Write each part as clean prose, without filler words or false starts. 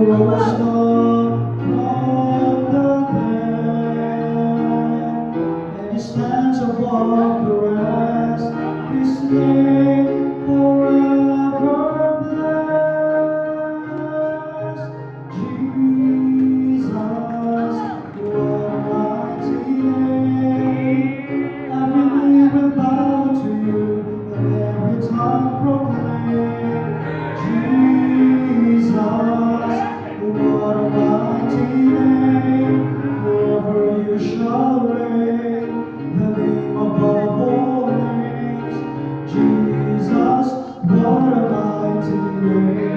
rose up from the dead, and he stands above the rest. His name forever blessed. Jesus, what a mighty name! Every knee will bow to you, and every tongue proclaim. Jesus, what a mighty name! Forever you shall reign, the name above all names. Jesus, what a mighty name!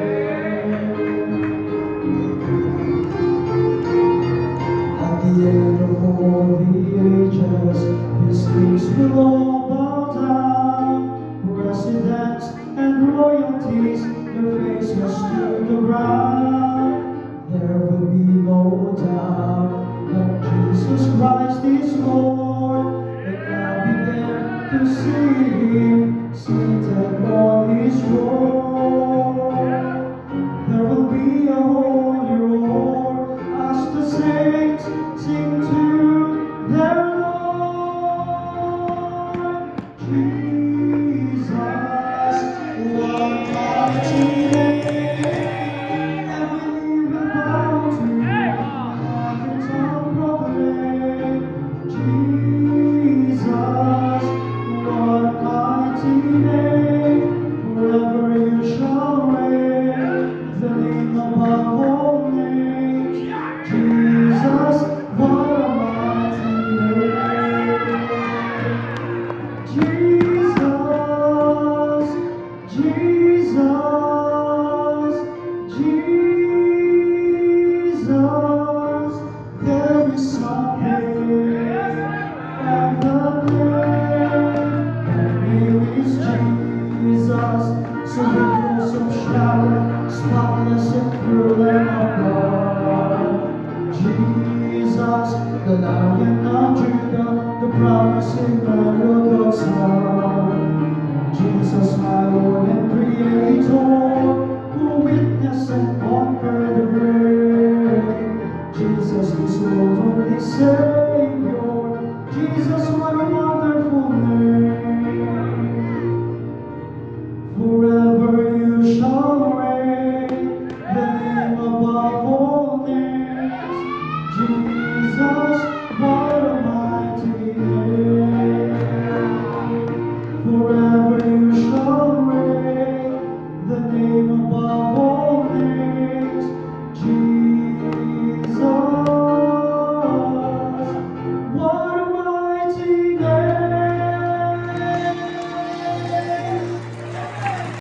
At the end of all the ages, his kings will all bow down. Presidents and royalties, their faces to the ground. There will be no doubt that Jesus Christ is Lord, and I'll be there to see him seated on his throne. There will be a